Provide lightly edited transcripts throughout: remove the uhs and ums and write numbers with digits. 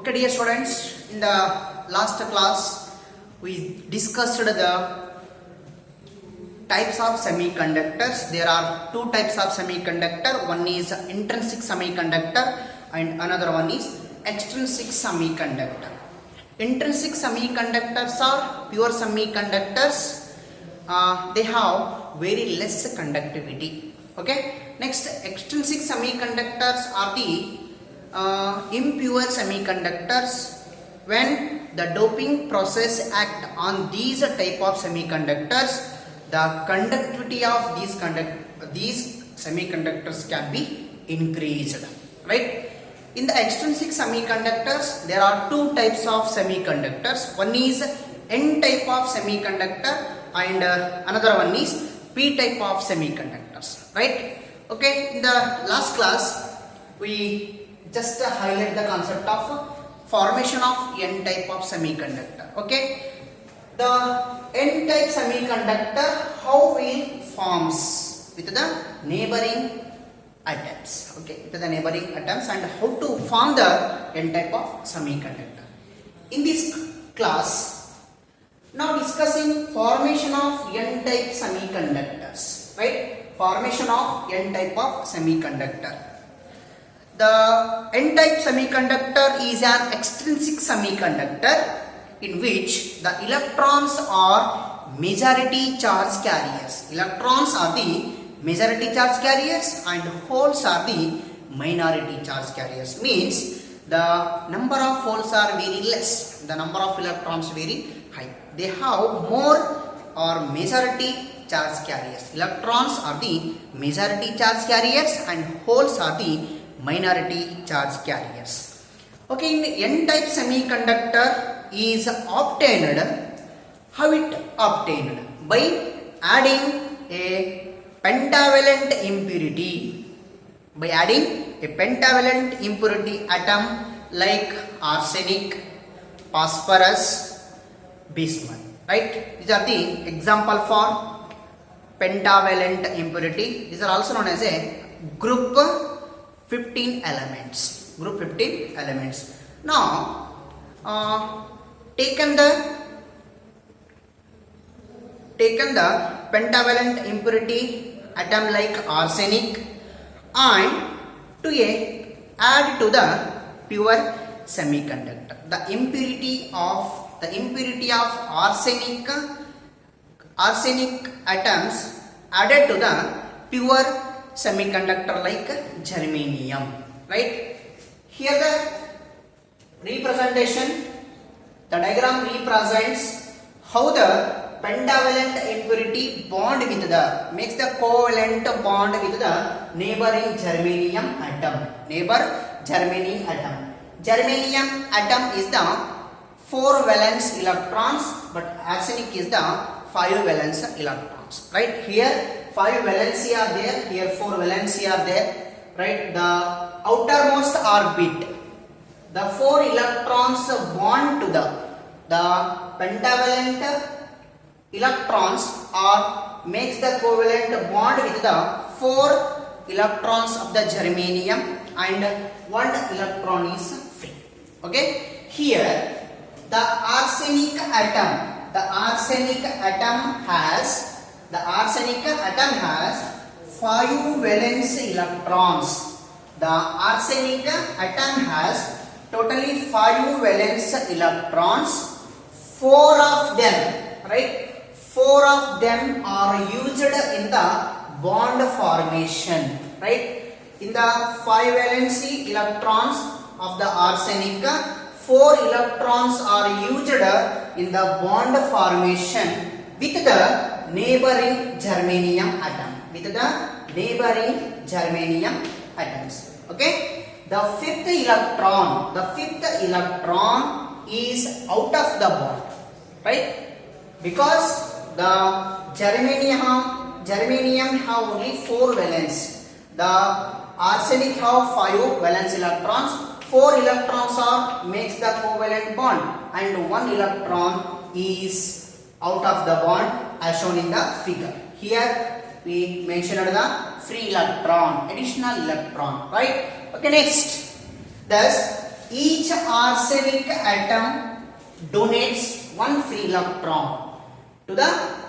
Okay, dear students, in the last class we discussed the types of semiconductors. There are two types of semiconductor. One is intrinsic semiconductor and another one is extrinsic semiconductor. Intrinsic semiconductors are pure semiconductors. They have very less conductivity. Okay. Next, extrinsic semiconductors are the impure semiconductors. When the doping process act on these type of semiconductors, the conductivity of these semiconductors can be increased, right? In the extrinsic semiconductors, there are two types of semiconductors. One is N type of semiconductor and another one is P type of semiconductors, right? Okay, in the last class we just highlight the concept of formation of N type of semiconductor. Okay, the N type semiconductor, how it forms with the neighboring atoms. Okay, with the neighboring atoms and how to form the N type of semiconductor. In this class, now discussing formation of N type semiconductors, right? Formation of N type of semiconductor. The N type semiconductor is an extrinsic semiconductor in which the electrons are majority charge carriers. Electrons are the majority charge carriers and holes are the minority charge carriers. Means the number of holes are very less, the number of electrons very high. They have more or majority charge carriers. Electrons are the majority charge carriers and holes are the minority charge carriers. Okay, in the N type semiconductor is obtained. How it obtained? By adding a pentavalent impurity. By adding a pentavalent impurity atom like arsenic, phosphorus, bismuth. Right? These are the example for pentavalent impurity. These are also known as a group 15 elements. Group 15 elements. Now, taken the pentavalent impurity atom like arsenic and add to the pure semiconductor. The impurity of arsenic atoms added to the pure semiconductor like germanium, right? Here the representation, the diagram represents how the pentavalent impurity bond with the, makes the covalent bond with the neighboring germanium atom. Germanium atom is the 4 valence electrons, but arsenic is the 5 valence electrons, right? Here 5 valency are there, here 4 valency are there, right? The outermost orbit, the 4 electrons bond to the pentavalent electrons or makes the covalent bond with the 4 electrons of the germanium and 1 electron is free. Okay, here the arsenic atom has 5 valence electrons. The arsenic atom has totally 5 valence electrons. 4 of them, right? 4 of them are used in the bond formation, right? In the 5 valency electrons of the arsenic, 4 electrons are used in the bond formation with the neighboring germanium atom. Atoms. Okay. The fifth electron is out of the bond, right? Because the germanium have only 4 valence. The arsenic have 5 valence electrons. 4 electrons are makes the covalent bond and 1 electron is out of the bond as shown in the figure. Here we mentioned the free electron, additional electron, right? Okay, next. Thus, each arsenic atom donates one free electron to the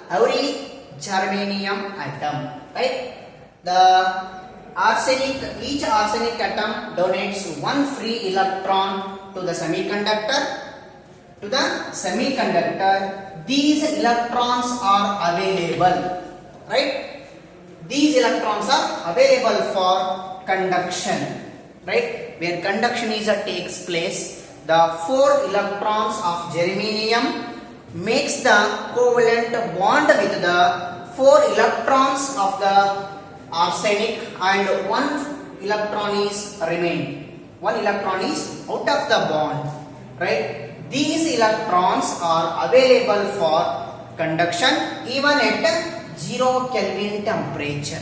every germanium atom, right? The each arsenic atom donates one free electron to the semiconductor. These electrons are available, right? These electrons are available for conduction, right? Where conduction takes place, the 4 electrons of germanium makes the covalent bond with the 4 electrons of the arsenic, and 1 electron is remain. 1 electron is out of the bond, right? These electrons are available for conduction even at 0 Kelvin temperature.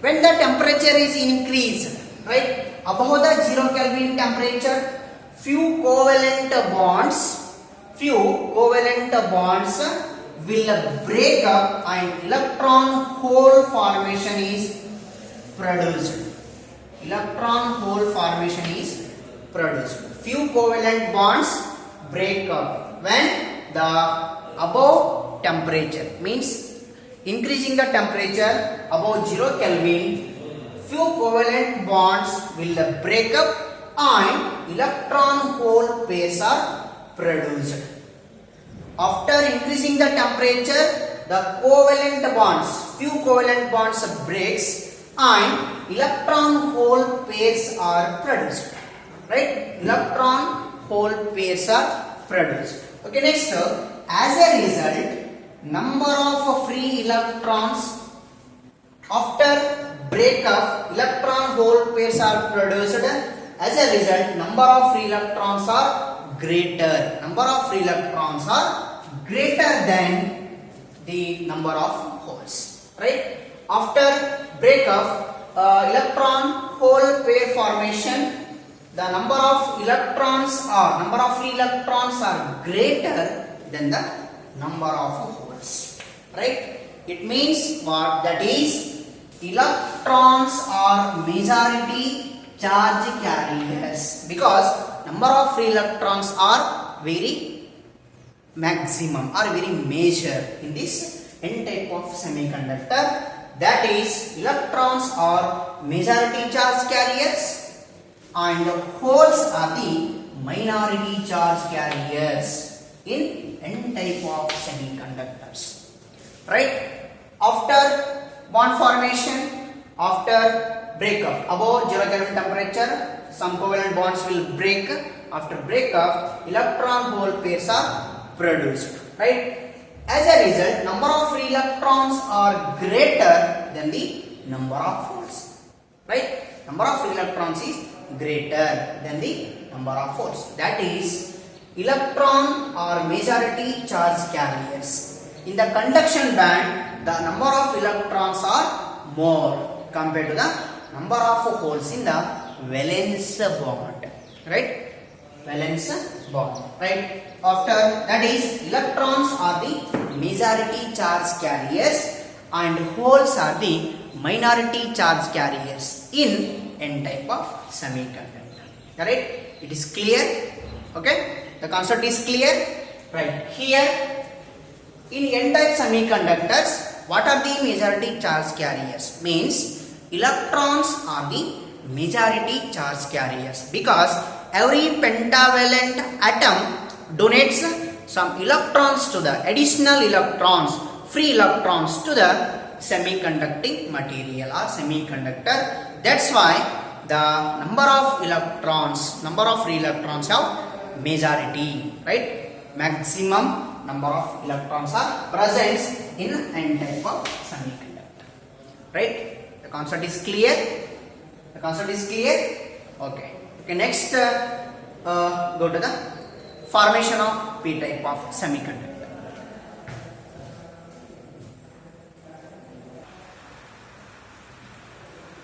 When the temperature is increased, right, above the 0 Kelvin temperature, few covalent bonds will break up and electron hole formation is produced. Few covalent bonds break up when the above temperature, means increasing the temperature above 0 Kelvin, few covalent bonds will break up and electron hole pairs are produced. After increasing the temperature, the few covalent bonds breaks and electron hole pairs are produced, right? Okay, next, as a result, number of free electrons after breakup, electron hole pairs are produced. As a result, number of free electrons are greater than the number of holes, right? After breakup, electron hole pair formation, the number of free electrons are greater than the number of holes, right? It means what? That is, electrons are majority charge carriers, because number of free electrons are very maximum or very major in this N type of semiconductor. That is, electrons are majority charge carriers and holes are the minority charge carriers in N type of semiconductors, right? After bond formation, after breakup, above 0 Kelvin temperature, some covalent bonds will break. After breakup, electron hole pairs are produced, right? As a result, number of free electrons are greater than the number of holes, right? Number of free electrons is greater than the number of holes. That is, electron are majority charge carriers. In the conduction band, the number of electrons are more compared to the number of holes in the valence bond, right? After that is, electrons are the majority charge carriers and holes are the minority charge carriers in N type of semiconductor, right? It is clear? Okay, the concept is clear, right? Here in N type semiconductors, what are the majority charge carriers? Means electrons are the majority charge carriers, because every pentavalent atom donates some electrons to the free electrons to the semiconducting material or semiconductor. That's why the number of free electrons have majority, right? Maximum number of electrons are present in N type of semiconductor, right? The concept is clear? Okay, next go to the formation of P type of semiconductor.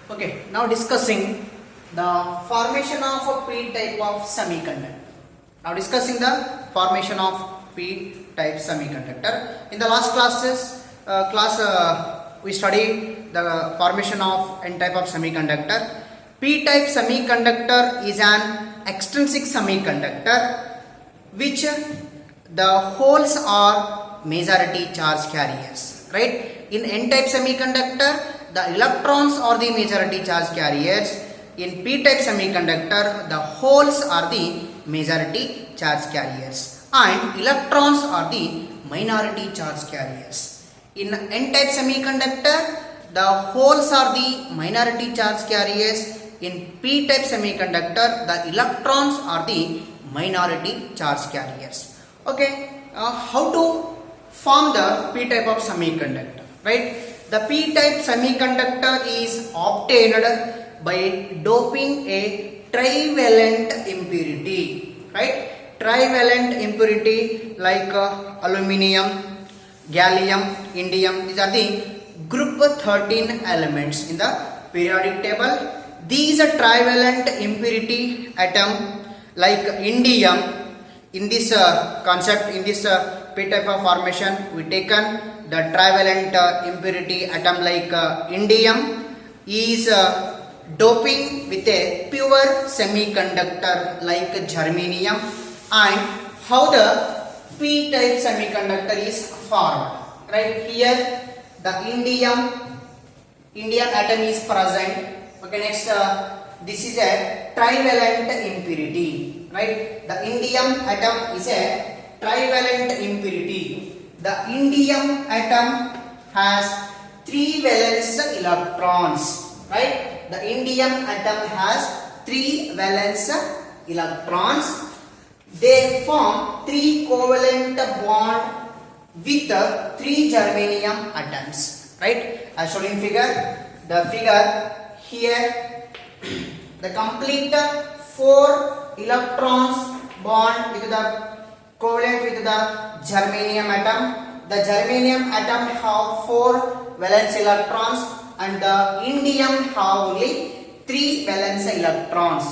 Okay, now discussing the formation of a P type of semiconductor. In the last class we studied the formation of N type of semiconductor. P-type semiconductor is an extrinsic semiconductor which the holes are majority charge carriers, right? In N-type semiconductor, the electrons are the majority charge carriers. In P-type semiconductor, the holes are the majority charge carriers and electrons are the minority charge carriers. In N-type semiconductor, the holes are the minority charge carriers. In P-type semiconductor, the electrons are the minority charge carriers. Okay, how to form the P-type of semiconductor, right? The P-type semiconductor is obtained by doping a trivalent impurity, right? Trivalent impurity like aluminium, gallium, indium. These are the group 13 elements in the periodic table. These are trivalent impurity atom like indium. In this concept, in this P-type of formation, we taken the trivalent impurity atom like indium is doping with a pure semiconductor like germanium. And how the P-type semiconductor is formed, right? Here the indium atom is present. Okay, next this is a trivalent impurity, right? The indium atom is a trivalent impurity. The indium atom has 3 valence electrons, right? The indium atom has 3 valence electrons. They form 3 covalent bond with 3 germanium atoms, right? As shown in figure, the figure here, the complete 4 electrons bond with the covalent with the germanium atom. The germanium atom have 4 valence electrons and the indium have only 3 valence electrons.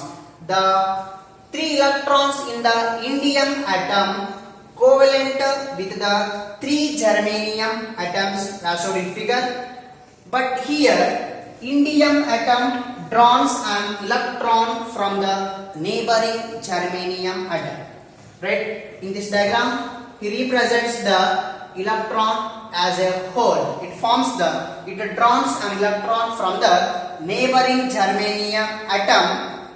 The 3 electrons in the indium atom covalent with the 3 germanium atoms as shown in figure. But here indium atom draws an electron from the neighboring germanium atom, right? In this diagram, he represents the electron as a whole. It draws an electron from the neighboring germanium atom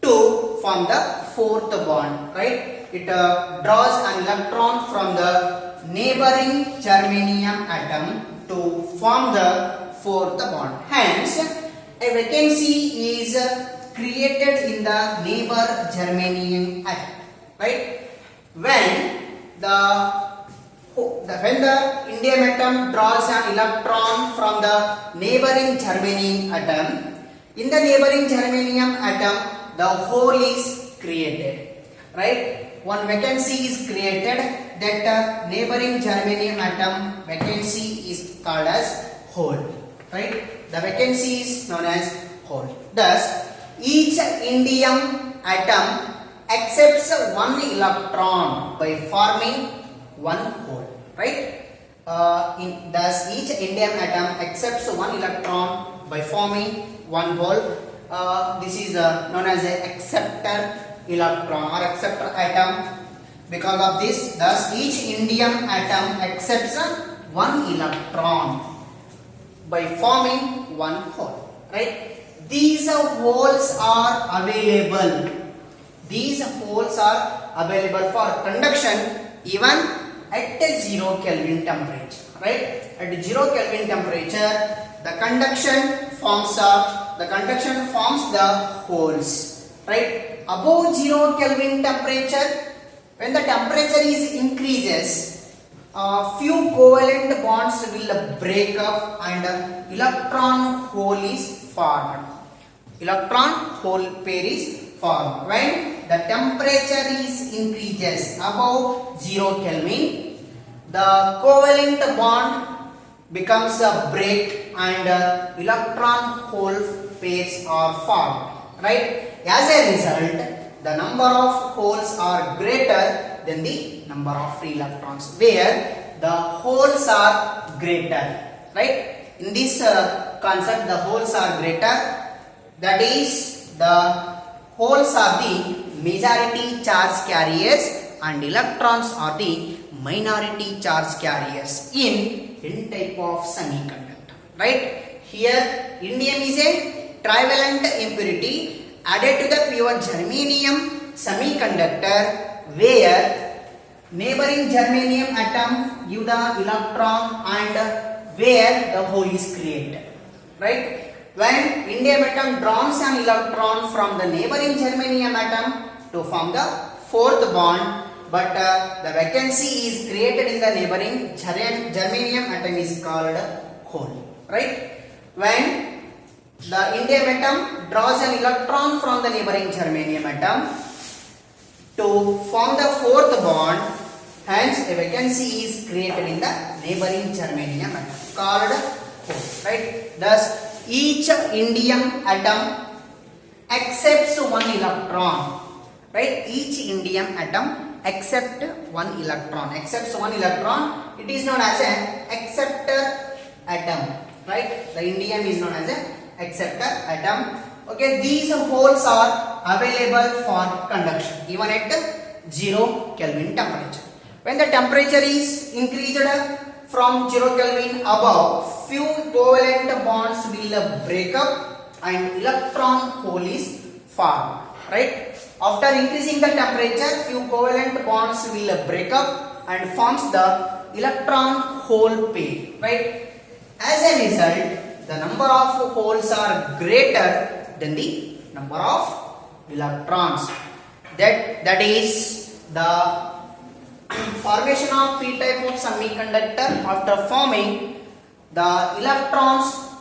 to form the 4th bond, right? It draws an electron from the neighboring germanium atom to form the 4th bond. Hence, a vacancy is created in the neighbor germanium atom, right? When the indium atom draws an electron from the neighboring germanium atom, in the neighboring germanium atom, the hole is created, right? One vacancy is created. That neighboring germanium atom vacancy is called as hole, right? The vacancy is known as hole. Thus, each indium atom accepts 1 electron by forming 1 hole, right? Thus, each indium atom accepts 1 electron by forming 1 hole. This is known as an acceptor electron or acceptor atom. Because of this, thus each indium atom accepts 1 electron by forming 1 hole, right? These holes are available. These holes are available for conduction even at 0 Kelvin temperature, right? At 0 Kelvin temperature, the conduction forms the holes, right? Above 0 Kelvin temperature, when the temperature is increases, few covalent bonds will break up and electron hole is formed. Electron hole pair is formed. When the temperature is increases above 0 Kelvin, the covalent bond becomes a break and electron hole pairs are formed, right? As a result, the number of holes are greater than the number of free electrons, where the holes are greater, right? In this concept, the holes are greater. That is, the holes are the majority charge carriers and electrons are the minority charge carriers in N-type of semiconductor. Right? Here, indium is a trivalent impurity added to the pure germanium semiconductor, where neighboring germanium atom give the electron and where the hole is created. Right? When indium atom draws an electron from the neighboring germanium atom to form the fourth bond, but the vacancy is created in the neighboring germanium atom is called hole. Right? When the indium atom draws an electron from the neighboring germanium atom to form the fourth bond, hence a vacancy is created in the neighboring germanium atom called hole. Right? Thus, each indium atom accepts one electron. Right? Each indium atom accepts one electron. It is known as an acceptor atom. Right? The indium is known as an acceptor atom. Okay, these holes are available for conduction even at 0 Kelvin temperature. When the temperature is increased from 0 Kelvin above, few covalent bonds will break up and electron hole is formed. Right? After increasing the temperature, few covalent bonds will break up and forms the electron hole pair. Right? As a result, the number of holes are greater than the number of electrons. That is the formation of p-type of semiconductor after forming the electrons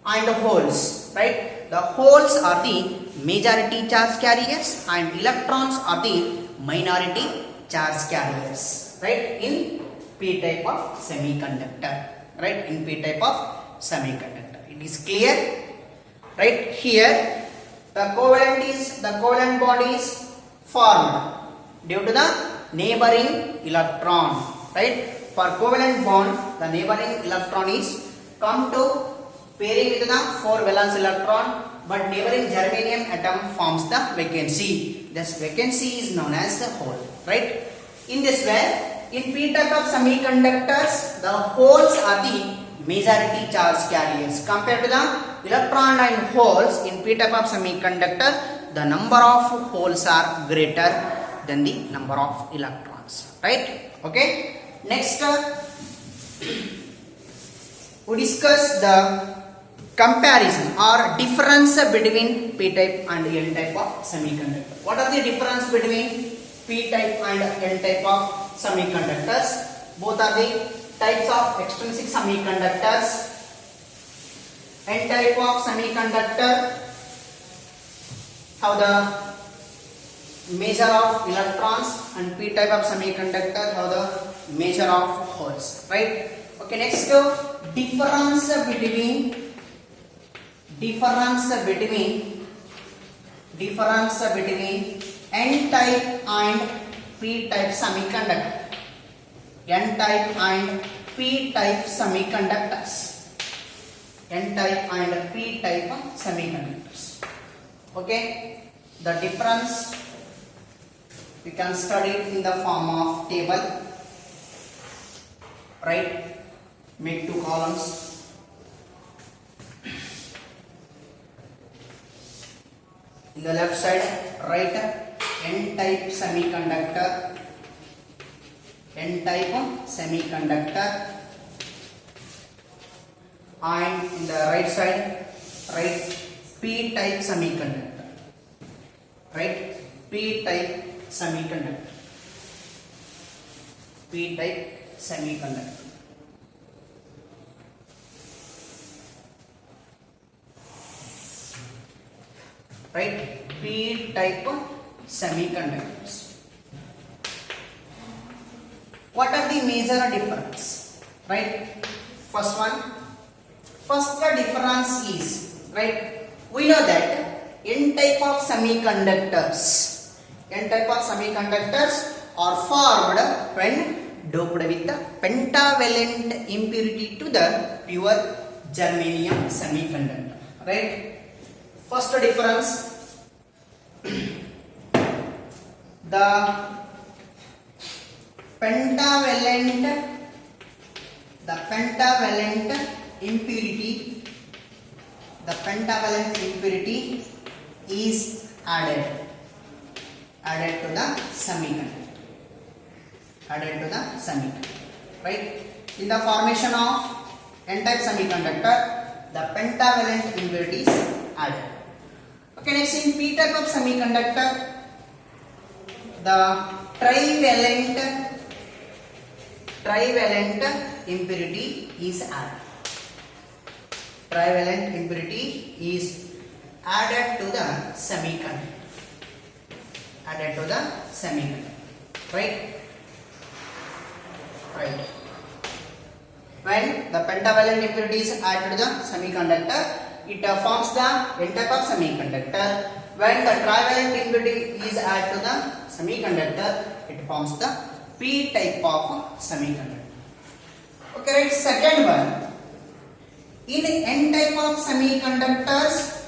and holes. Right? The holes are the majority charge carriers and electrons are the minority charge carriers. Right? In p-type of semiconductor. Right? In p-type of semiconductor. It is clear? Right? Here the covalent bond is formed due to the neighboring electron. Right? For covalent bond, the neighboring electron is come to pairing with the 4 valence electron, but neighboring germanium atom forms the vacancy. This vacancy is known as the hole. Right? In this way, in p-type of semiconductors, the holes are the majority charge carriers. Compared to the electron and holes in p-type of semiconductor, the number of holes are greater than the number of electrons. Right? Okay. Next, we discuss the comparison or difference between p-type and n-type of semiconductor. What are the difference between p-type and n-type of semiconductors? Both are the types of extrinsic semiconductors. N-type of semiconductor have the measure of electrons and p-type of semiconductor have the measure of holes. Right? Okay, next difference between n-type and p-type semiconductor. N-type and p-type semiconductors. N-type and p-type semiconductors. Okay, the difference we can study it in the form of table. Right? Make 2 columns. In the left side, write n-type semiconductor. N-type semiconductor. And in the right side, write p-type semiconductor. Right? P-type semiconductor. P-type semiconductor. Right? P-type semiconductors. What are the major difference? Right? First the difference is, right, we know that n-type of semiconductors are formed when doped with the pentavalent impurity to the pure germanium semiconductor. Right? First difference, the pentavalent impurity is added to the semiconductor, right? In the formation of n-type semiconductor, the pentavalent impurity is added. Okay, next in p-type of semiconductor, the trivalent impurity is added. Trivalent impurity is added to the semiconductor. Right? When the pentavalent impurity is added to the semiconductor, it forms the n-type of semiconductor. When the trivalent impurity is added to the semiconductor, it forms the p-type of semiconductor. Okay, right? Second one, in n-type of semiconductors,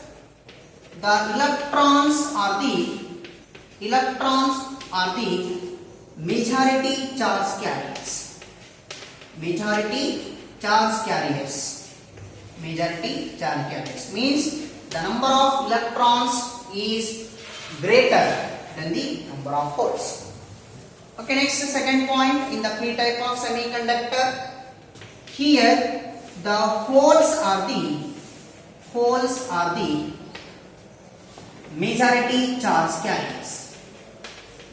the electrons are the majority charge carriers. Majority charge carriers means the number of electrons is greater than the number of holes. Okay, next second point, in the p-type of semiconductor, here the holes are the majority charge carriers.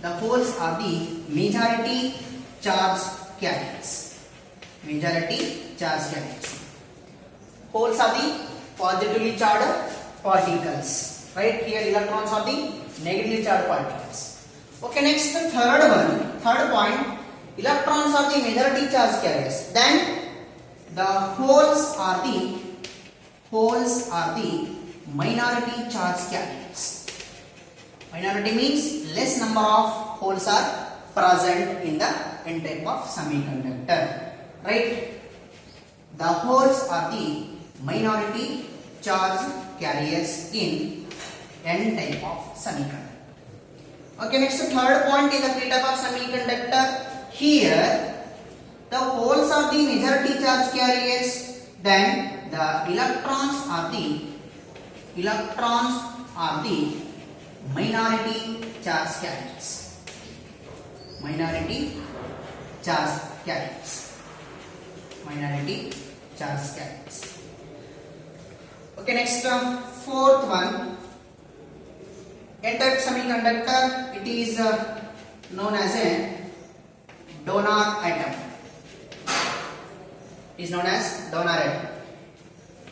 The holes are the majority charge carriers. Holes are the positively charged particles. Right? Here electrons are the negatively charged particles. Okay, next third point, electrons are the majority charge carriers. Then the holes are the minority charge carriers. Minority means less number of holes are present in the n-type of semiconductor. Right? The holes are the minority charge carriers in n-type of semiconductor. Okay, next third point, in the p-type of semiconductor, here the holes are the majority charge carriers, then the electrons are the minority charge carriers. Okay, next fourth one, n-type semiconductor, it is known as a donor atom.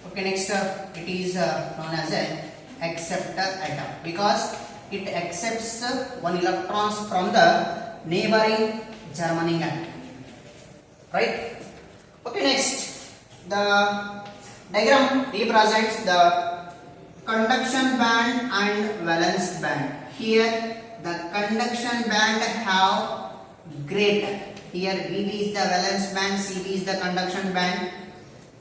Okay, next it is known as a acceptor atom because it accepts one electrons from the neighboring germanium atom. Right? Okay, next the diagram represents the conduction band and valence band. Here the conduction band have greater. Here VB is the valence band, CB is the conduction band.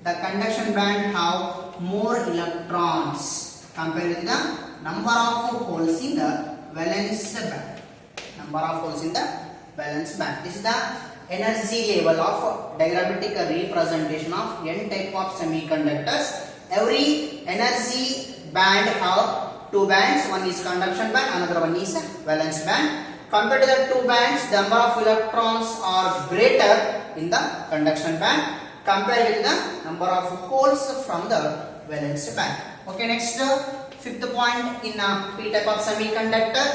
The conduction band have more electrons compared to the number of holes in the valence band. This is the energy level of diagrammatic representation of n-type of semiconductors. Every energy band have two bands. One is conduction band, another one is valence band. Compared to the two bands, the number of electrons are greater in the conduction band compared with the number of holes from the valence band. Okay, next fifth point, in p-type of semiconductor,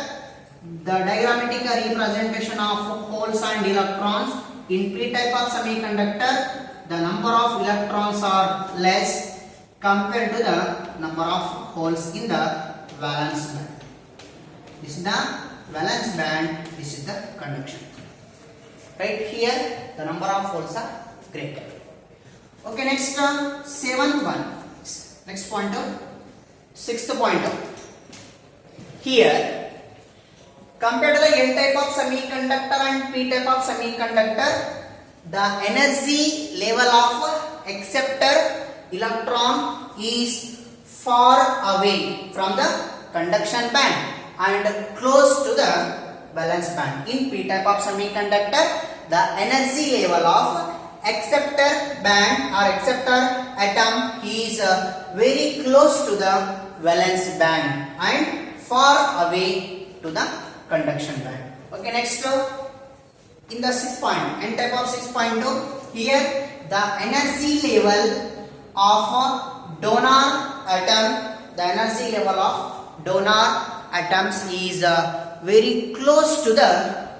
the diagrammatic representation of holes and electrons. In p-type of semiconductor, the number of electrons are less compared to the number of holes in the valence band. This is the valence band, this is the conduction. Right, here the number of holes are greater. Okay, next seventh one. Next pointer, sixth pointer. Here, compared to the n-type of semiconductor and p-type of semiconductor, the energy level of acceptor electron is far away from the conduction band and close to the valence band. In p-type of semiconductor, the energy level of acceptor band or acceptor atom is very close to the valence band and far away to the conduction band. Okay, next in the 6 point, n type of 6.2, here the energy level of donor atom, the energy level of donor atoms is very close to the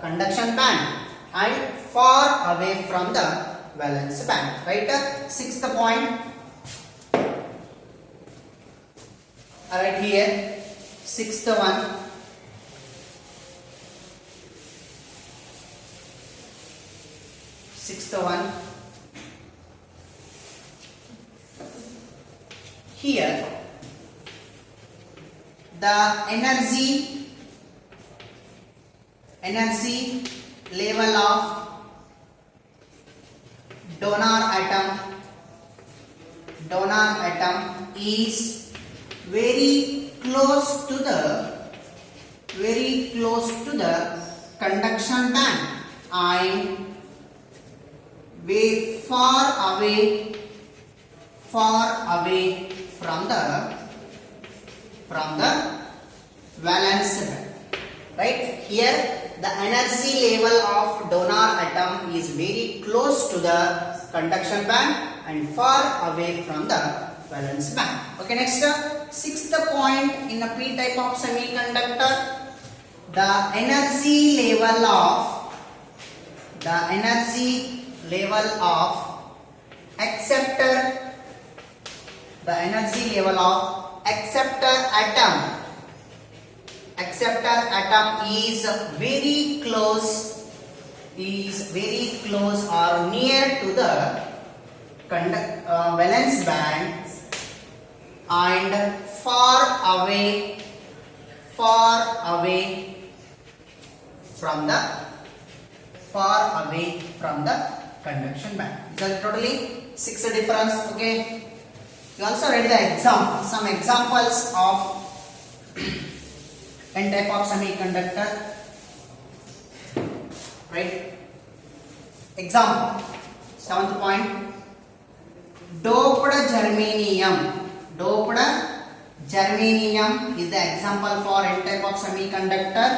conduction band and far away from the valence band. Right? Sixth point. Right here, sixth one. Sixth one. Here, the energy level of donor atom is very close to the conduction band and way far away from the valence band. Right? Here the energy level of donor atom is very close to the conduction band and far away from the valence band. Okay, next sixth point in a p-type of semiconductor, the energy level of acceptor atom is very close or near to the valence band and far away from the conduction band. These are totally 6 difference. Okay. You also read the some examples of n type of semiconductor. Right? Example. 7th point. Doped germanium is the example for n type of semiconductor.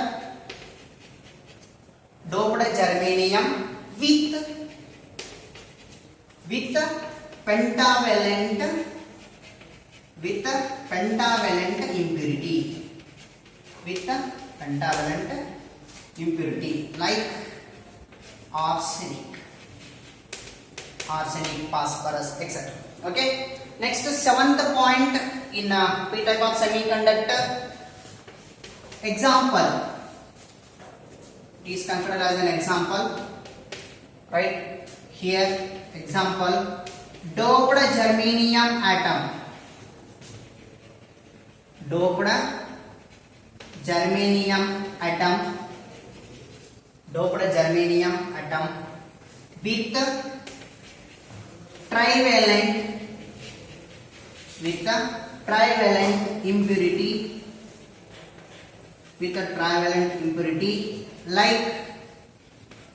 Doped germanium with pentavalent impurity like arsenic, phosphorus, etc. Okay. Next, 7th point in p-type of semiconductor. Example. It is considered as an example. Right? Here, example. Doped germanium atom. Doped germanium atom with trivalent impurity like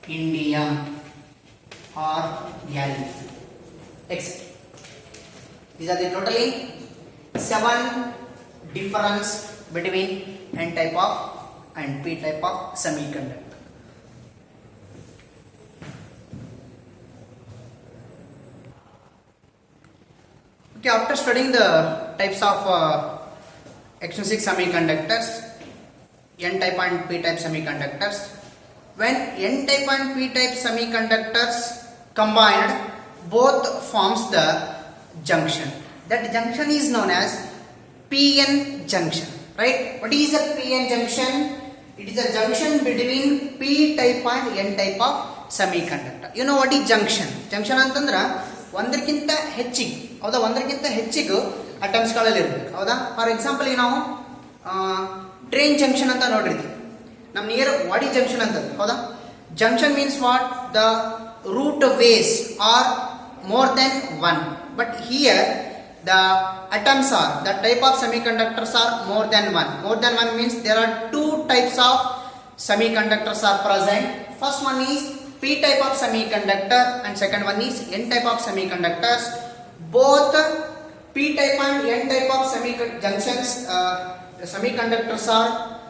indium or gallium, etc. These are the totally 7 difference between n type of and p type of semiconductor. Okay, after studying the types of extrinsic semiconductors, n type and p type semiconductors, when n type and p type semiconductors combined, both forms the junction. That junction is known as PN junction. Right? What is a PN junction? It is a junction between p type and n type of semiconductor. You know what is junction? Junction ಅಂತಂದ್ರೆ ಒಂದಕ್ಕಿಂತ ಹೆಚ್ಚಿಗೆ, ಹೌದಾ, ಒಂದಕ್ಕಿಂತ ಹೆಚ್ಚಿಗೆ atoms ಗಳಲ್ಲಿ ಇರಬೇಕು, ಹೌದಾ. For example ಈಗ ನಾವು ಟ್ರೈನ್ ಜಂಕ್ಷನ್ ಅಂತ ನೋಡಿರ್ತೀವಿ, ನಮ್ಮ ನಿಯರ್ ವಾಡಿ ಜಂಕ್ಷನ್ ಅಂತ, ಹೌದಾ. Junction means what? The route ways are more than 1. but here the atoms are, the type of semiconductors are more than one. More than one means there are two types of semiconductors are present. First one is P type of semiconductor and second one is N type of semiconductors. Both P type and N type of semiconductors are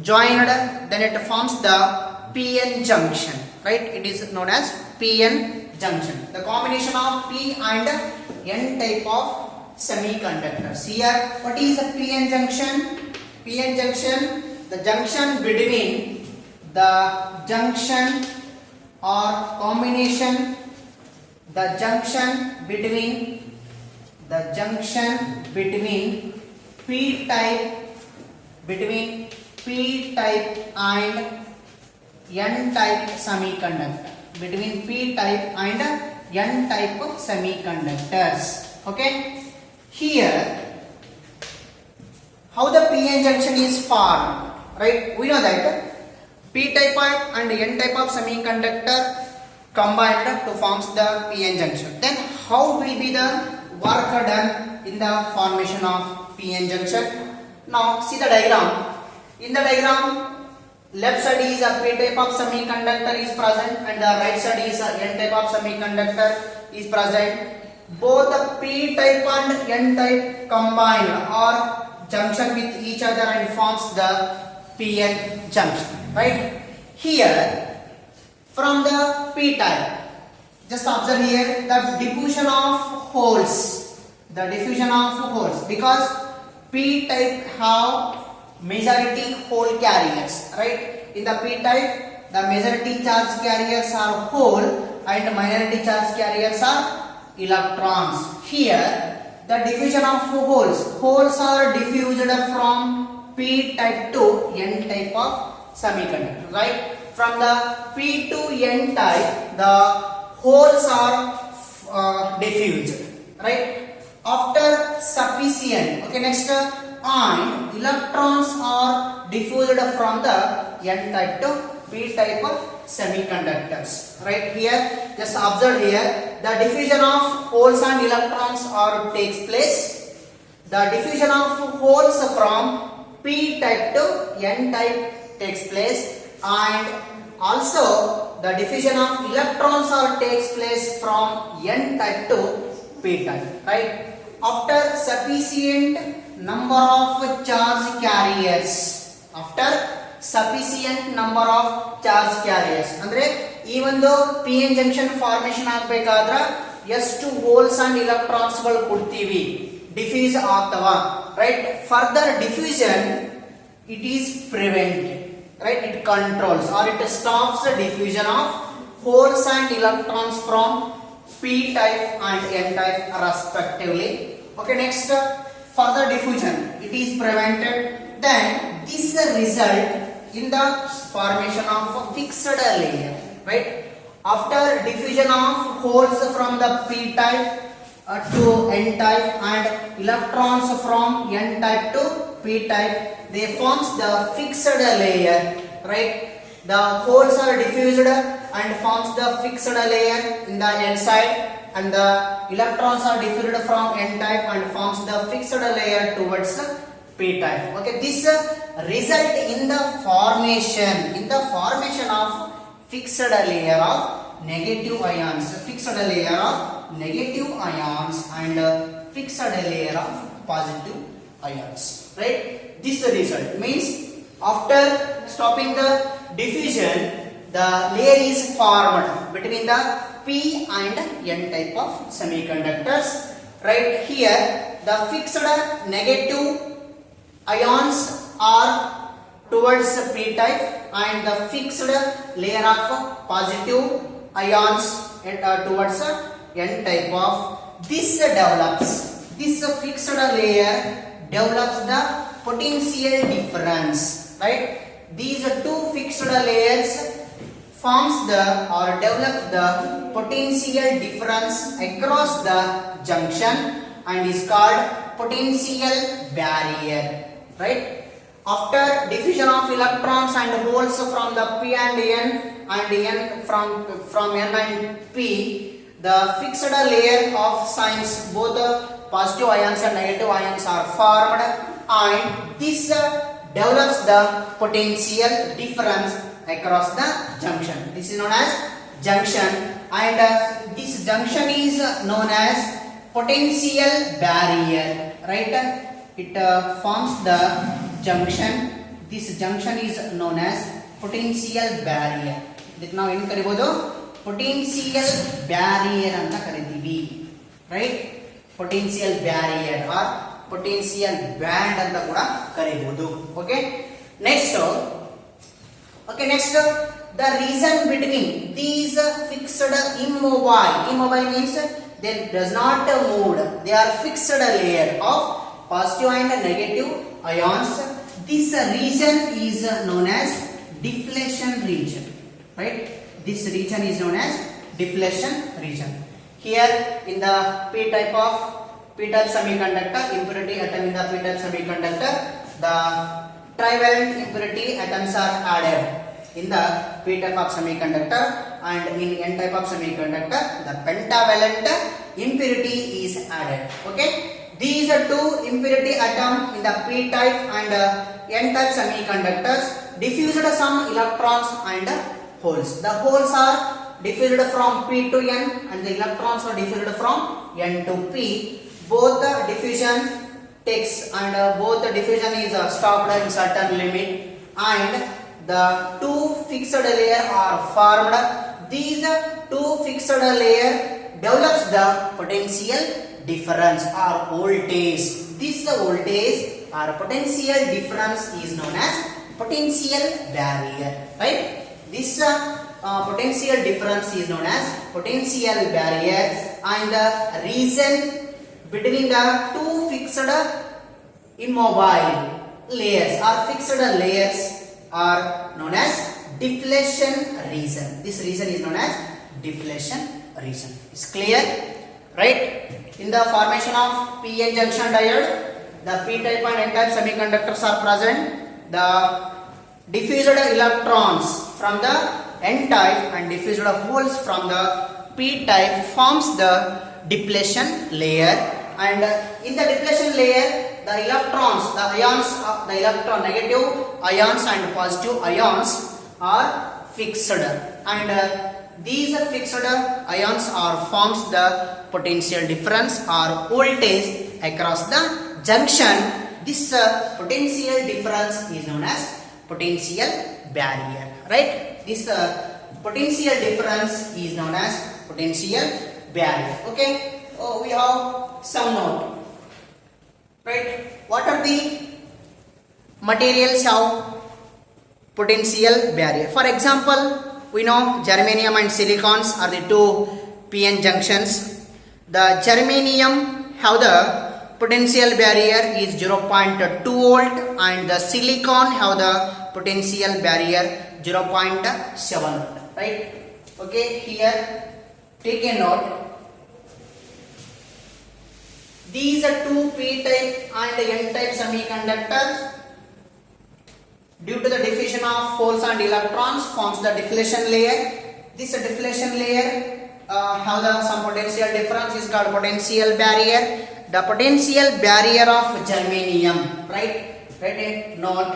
joined, then it forms the PN junction, right? It is known as PN junction. The combination of P and N type of semiconductors. Here, what is the PN junction? PN junction, the junction between the junction or combination, the junction between P type and N type semiconductor, between P type and N type semiconductors. Okay, here how the PN junction is formed, right? We know that P type and N type of semiconductor combined to forms the PN junction. Then how will be the work done in the formation of PN junction? Now see the diagram. In the diagram, left side is a P type of semiconductor is present and the right side is a N type of semiconductor is present. Both the P type and N type combine or junction with each other and forms the PN junction, right? Here from the P type, just observe here the diffusion of holes, because P type have majority hole carriers, right? In the P type, the majority charge carriers are hole and minority charge carriers are electrons. Here, the diffusion of holes are diffused from P type to N type of semiconductor, right? From the P to N type, the holes are diffused, right? After sufficient, okay, next and electrons are diffused from the N type to P type of semiconductors, right? Here, just observe here, the diffusion of holes and electrons are takes place. The diffusion of holes from P type to N type takes place, and also the diffusion of electrons are takes place from N type to P type, right? After sufficient number of charge carriers, ಅಂದ್ರೆ ಈ ಒಂದು PN junction formation ಆಗಬೇಕಾದ್ರೆ ಎಷ್ಟು holes and electrons ಗಳು ಕೊಡ್ತೀವಿ, diffuse ಆಗ್ತವ, right? Further diffusion it is prevented, right? It controls or it stops the diffusion of holes and electrons from P type and N type respectively. Okay, next further diffusion it is prevented, then this result in the formation of a fixed layer, right? After diffusion of holes from the P type to N type and electrons from N type to P type, they forms the fixed layer, right? The holes are diffused and forms the fixed layer in the N side, and the electrons are diffused from N type and forms the fixed layer towards P type. Okay, this result in the formation of fixed layer of negative ions, and fixed layer of positive ions, right? This result means after stopping the diffusion, the layer is formed between the P and N type of semiconductors, right? Here the fixed negative ions are towards P type and the fixed layer of positive ions towards N type of. This fixed layer develops the potential difference, right? These two fixed layers forms the or develops the potential difference across the junction and is called potential barrier, right? After diffusion of electrons and holes from the P and N from N and P, the fixed layer of signs, both positive ions and negative ions are formed, and this develops the potential difference across the junction. This is known as junction, and this junction is known as potential barrier, right? It forms the junction. This junction is known as potential barrier. ಇದಕ್ಕೆ ನಾವು ಏನು ಕರಿಬಹುದು? Potential barrier ಅಂತ ಕರಿತೀವಿ, right? Potential barrier or potential band ಅಂತ ಕೂಡ ಕರಿಬಹುದು. Okay, next the reason between these fixed immobile means they does not move, they are fixed layer of positive and negative ions. This region is known as deflection region, right? This region is known as deflection region. Here in the p-type semiconductor, impurity atom in the p-type semiconductor, the trivalent impurity atoms are added in the p-type of semiconductor, and in n-type of semiconductor the pentavalent impurity is added. Okay, these are two impurity atoms in the p-type and n-type semiconductors diffused some electrons and holes. The holes are diffused from p to n and the electrons are diffused from n to p. Both the diffusion takes and both the diffusion is stopped in certain limit, and the two fixed layer are formed. These two fixed layer develops the potential difference or voltage. This voltage or potential difference is known as potential barrier, right? This potential difference is known as potential barrier, and the reason between the two fixed immobile layers or fixed layers are known as deflection region. This region is known as deflection region. It's clear, right? In the formation of p-n junction diode, the p-type and n-type semiconductors are present. The diffused electrons from the n-type and diffused holes from the p-type forms the depletion layer, and in the depletion layer the electrons, the ions, the negative ions and positive ions are fixed, and these fixed ions are forms the potential difference or voltage across the junction. This potential difference is known as potential barrier, right? This potential difference is known as potential barrier. Okay, we have some note, right? What are the materials of potential barrier? For example, we know germanium and silicons are the two p-n junctions. The germanium have the potential barrier is 0.2 volt, and the silicon have the potential barrier 0.7 volt, right? Okay, here take a note. These are two p-type and n-type semiconductors. Due to the diffusion of holes and electrons forms the deflection layer. This deflection layer have some potential difference is called potential barrier. The potential barrier of germanium, right? Write a note.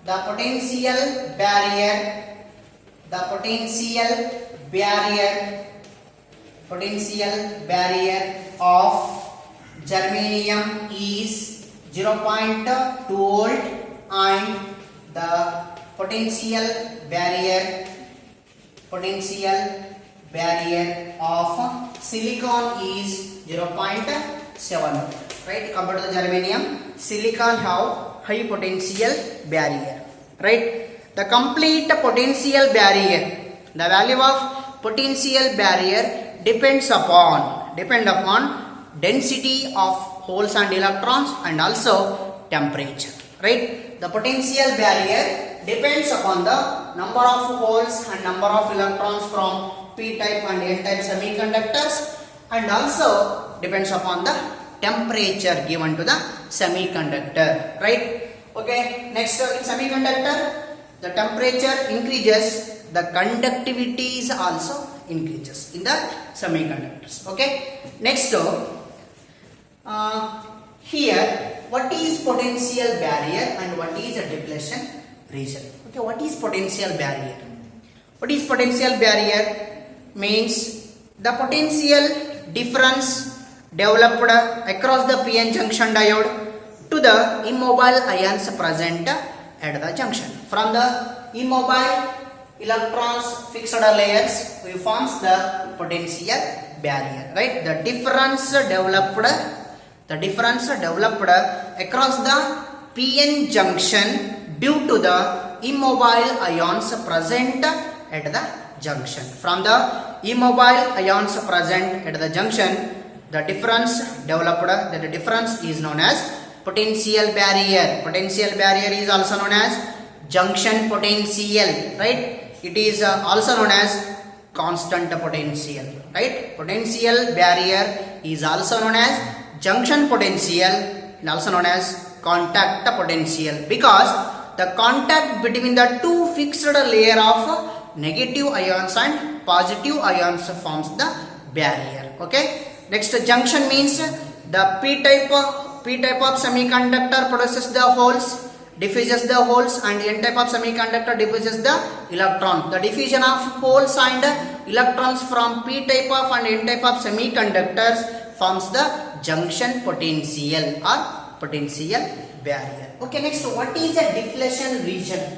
The potential barrier of germanium is 0.2 volt, and the potential barrier of silicon is 0.7, right? Compared to the germanium, silicon have high potential barrier, right? The complete potential barrier, the value of potential barrier depend upon density of holes and electrons and also temperature, right? The potential barrier depends upon the number of holes and number of electrons from p-type and n-type semiconductors, and also depends upon the temperature given to the semiconductor, right? Okay, next in semiconductor, the temperature increases, the conductivity is also increases in the semiconductors. Okay. Next, here what is potential barrier and what is a depletion region? Okay, what is potential barrier? What is potential barrier? Means the potential difference developed across the PN junction diode to the immobile ions present at the junction. From the immobile electrons fixed layers, we forms the potential barrier, right? The difference developed across the PN junction due to the immobile ions present at the junction. From the immobile ions present at the junction, the difference developed, the difference is known as potential barrier. Potential barrier is also known as junction potential, right? It is also known as constant potential, right? Potential barrier is also known as junction potential and also known as contact potential, because the contact between the two fixed layer of negative ions and positive ions forms the barrier. Okay. Next, junction means the p type of semiconductor produces the holes, diffuses the holes, and n type of semiconductor diffuses the electron. The diffusion of holes and electrons from p type of and n type of semiconductors forms the junction potential or potential barrier. Okay, next, what is a deflection region?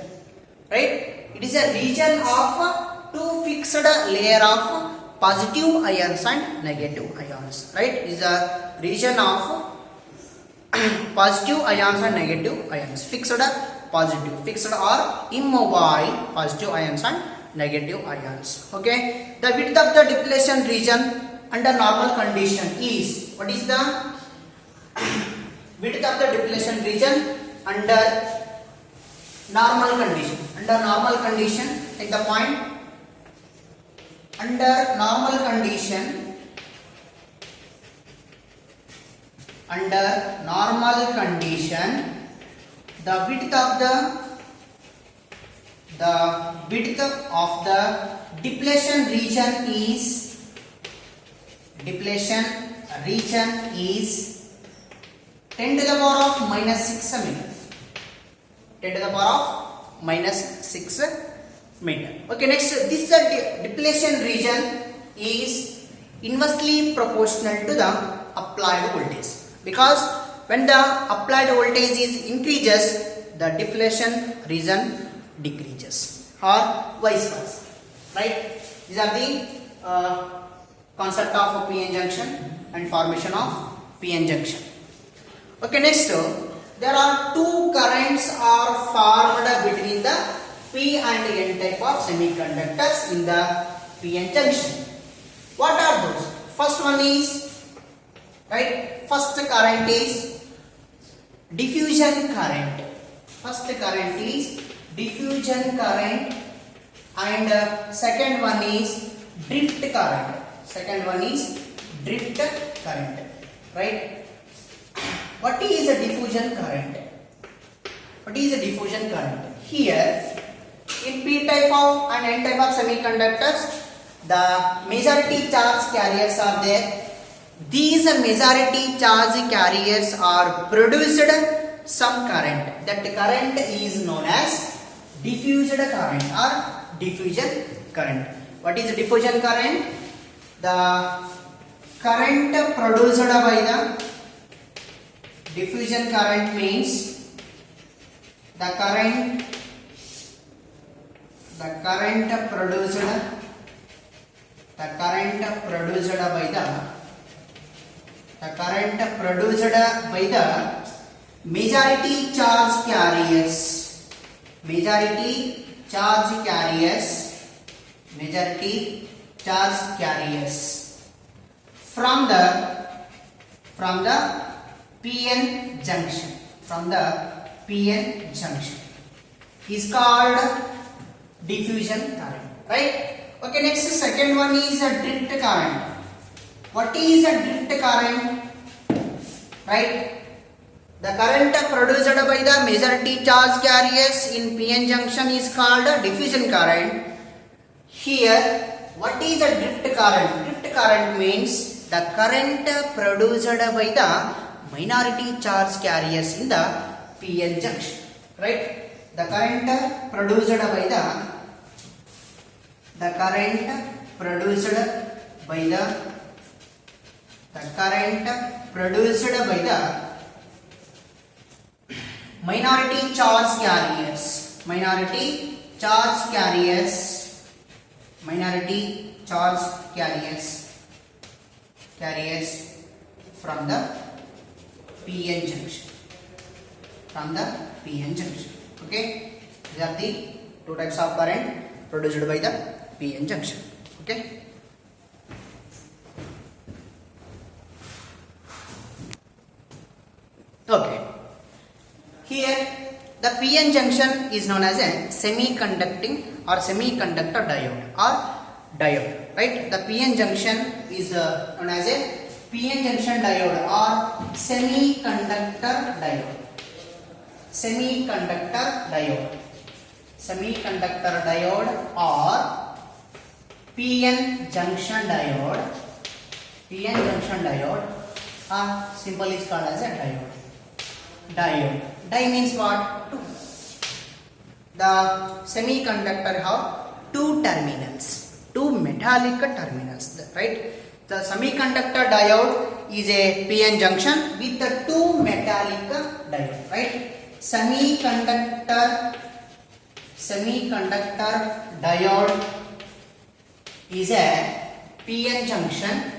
Right? It is a region of two fixed layer of positive ions and negative ions. Right? It is a region of positive ions and negative ions. Fixed or immobile positive ions and negative ions. Okay. The width of the depletion region under normal condition is, what is the width of the depletion region under normal condition? Under normal condition, take the point. Under normal condition, the width of the depletion region is 10 to the power of -6 meter. 10 to the power of -6 meter. Okay, next, this depletion region is inversely proportional to the applied voltage, because when the applied voltage is increases, the depletion region decreases, or vice versa. Right? These are the concept of PN junction and formation of PN junction. Okay, next, there are two currents are formed between the P and N type of semiconductors in the PN junction. What are those? First one is, right, first current is diffusion current. First current is diffusion current, and second one is drift current. Right? What is a diffusion current? Here, in P type of and N type of semiconductors, the majority charge carriers are there. These majority charge carriers are produced some current. That current is known as diffused current or diffusion current. What is diffusion current? The current produced by the diffusion current means the current produced by the majority charge carriers from the PN junction, is called diffusion current, right? Okay, next, second one is a drift current. What is a drift current? Right? The current produced by the majority charge carriers in PN junction is called a diffusion current. Here, what is a drift current? Drift current means the current produced by the minority charge carriers in the PN junction, right? The current produced by the current produced by the minority charge carriers from the PN junction, okay. These are the two types of current produced by the PN junction, okay. Here the PN junction is known as a semiconducting or semiconductor diode, right? The PN junction is known as a PN junction diode or semiconductor diode or PN junction diode, simple is called as a diode. Di means what? Two. The semiconductor have two metallic terminals, right? The semiconductor diode is a PN junction with the two metallic diode, right? Semiconductor diode is a PN junction.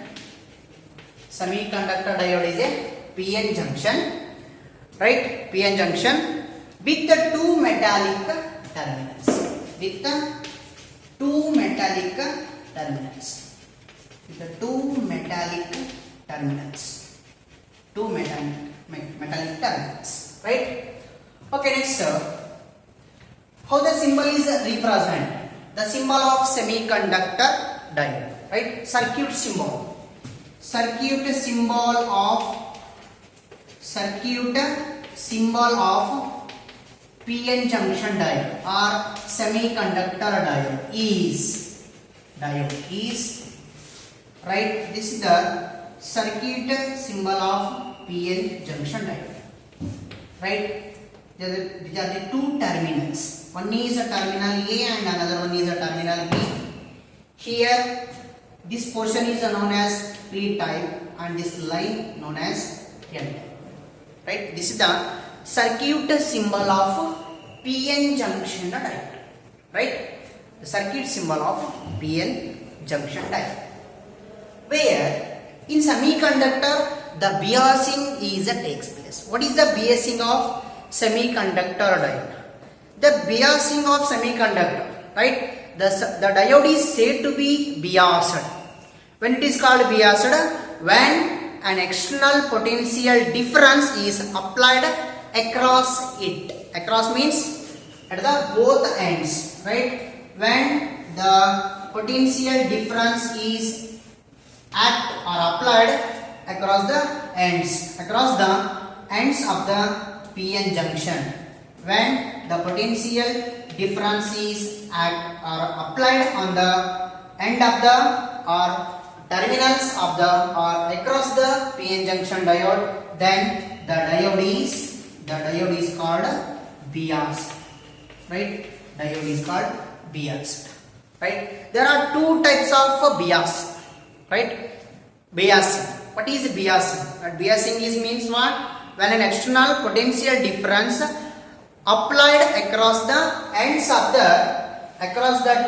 Semiconductor diode is a PN junction, right? PN junction with the two metallic terminals. Right? Okay, next, how the symbol is represented? The symbol of semiconductor diode, right? Circuit symbol of PN junction diode or semiconductor diode is right. This is the circuit symbol of PN junction diode, right? These are the two terminals. One is a terminal A and another one is a terminal B. Here this portion is known as P type and this line known as N type. Right? This is the circuit symbol of PN junction diode. Right? The circuit symbol of PN junction diode. Where in semiconductor the biasing takes place. What is the biasing of semiconductor diode? The biasing of semiconductor, right? The diode is said to be biased. When it is called biased? When an external potential difference is applied across it. Across means at the both ends, right? When the potential difference is applied across the ends of the PN junction. When the potential difference is applied on the end of the or terminals of the or across the PN junction diode, then the diode is called biased, right? Diode is called biased, right? There are two types of bias, right? Biasing. What is biasing? Biasing means what? When an external potential difference applied across the ends of the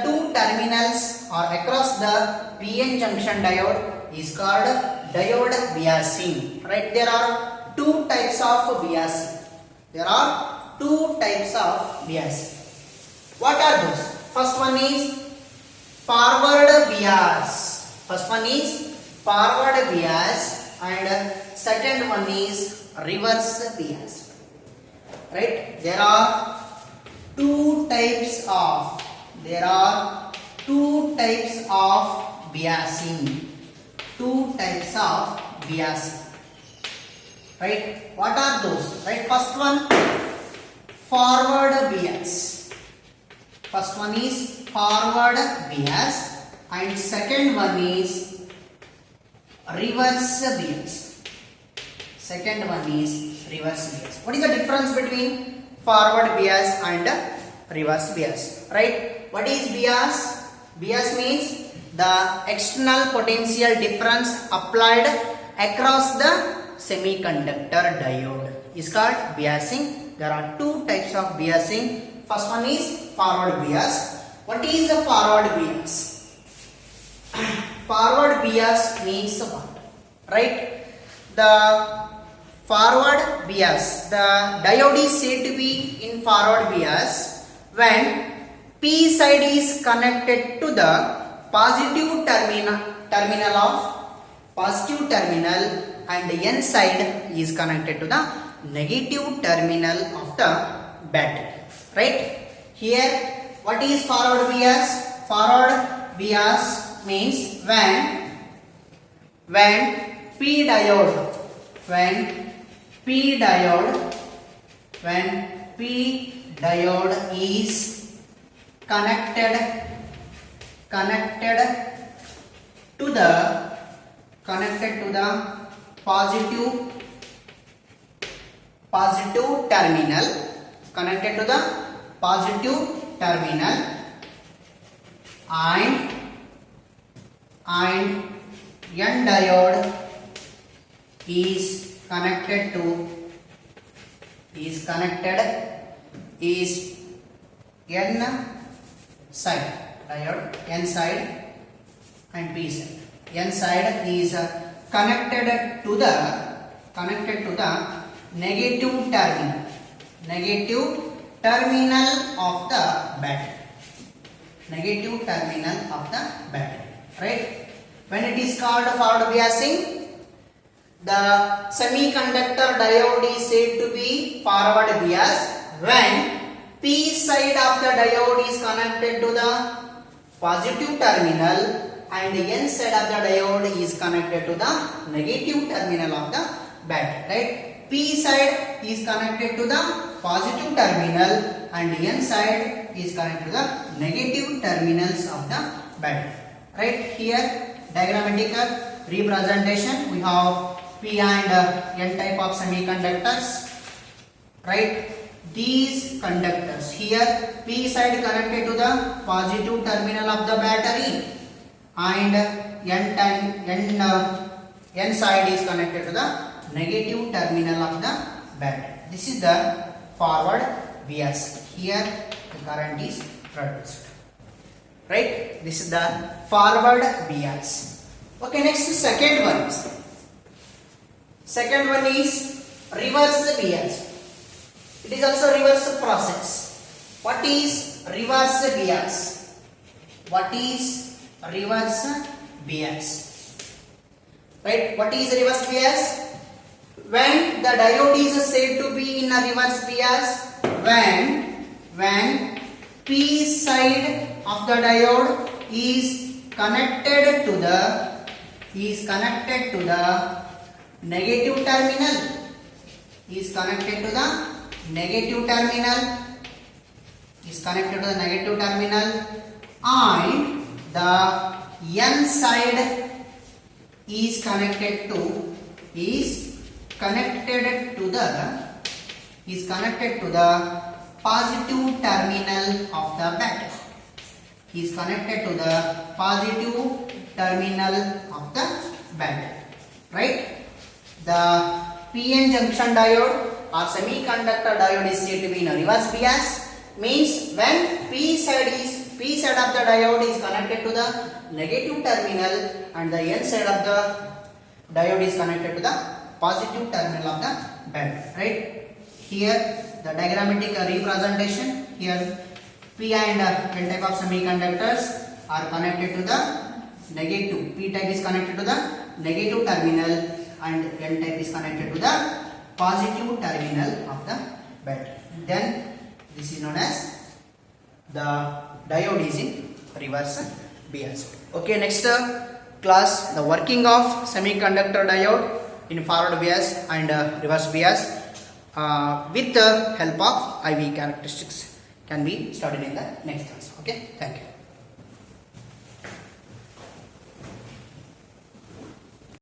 two terminals or across the PN junction diode is called diode biasing, right? There are two types of biasing. What are those? First one is forward bias and second one is reverse bias, right? There are two types of biasing, right? What are those? Right? First one, forward bias. First one is forward bias and second one is reverse bias. Second one is reverse bias. What is the difference between forward bias and reverse bias? Right? What is bias? Bias means the external potential difference applied across the semiconductor diode is called biasing. There are two types of biasing. First one is forward bias. What is the forward bias? Forward bias means what? Right? The forward bias, the diode is said to be in forward bias when P side is connected to the positive terminal of positive terminal and N side is connected to the negative terminal of the battery. Right? Here, what is forward bias? Forward bias means when P diode is connected to the positive terminal, connected to the positive terminal and N diode is connected to N side, diode N side and P side. N side is connected to the negative terminal of the battery. Negative terminal of the battery. Right? When it is called forward biasing, the semiconductor diode is said to be forward bias when P side of the diode is connected to the positive terminal and N side of the diode is connected to the negative terminal of the battery. Right? P side is connected to the positive terminal and N side is connected to the negative terminals of the battery. Right? Here, diagrammatic representation, we have P and N type of semiconductors. Right? These conductors here, P side connected to the positive terminal of the battery and N side is connected to the negative terminal of the battery. This is the forward bias. Here the current is produced. Right? This is the forward bias. Okay, next second one is reverse bias. It is also reverse process. What is reverse bias? What is reverse bias? Right? What is reverse bias? When the diode is said to be in a reverse bias when P side of the diode is connected to the negative terminal, and the N side is connected to the positive terminal of the battery. Right? The PN junction diode or semiconductor diode is said to be in a reverse bias. Means when P side of the diode is connected to the negative terminal and the N side of the diode is connected to the positive terminal of the battery. Right? Here the diagrammatic representation. Here P and N type of semiconductors are connected to the negative. P type is connected to the negative terminal and N type is connected to the positive terminal of the battery. Then this is known as the diode is in reverse bias. Okay, next class, the working of semiconductor diode in forward bias and reverse bias with the help of IV characteristics can be studied in the next class. Okay, thank you.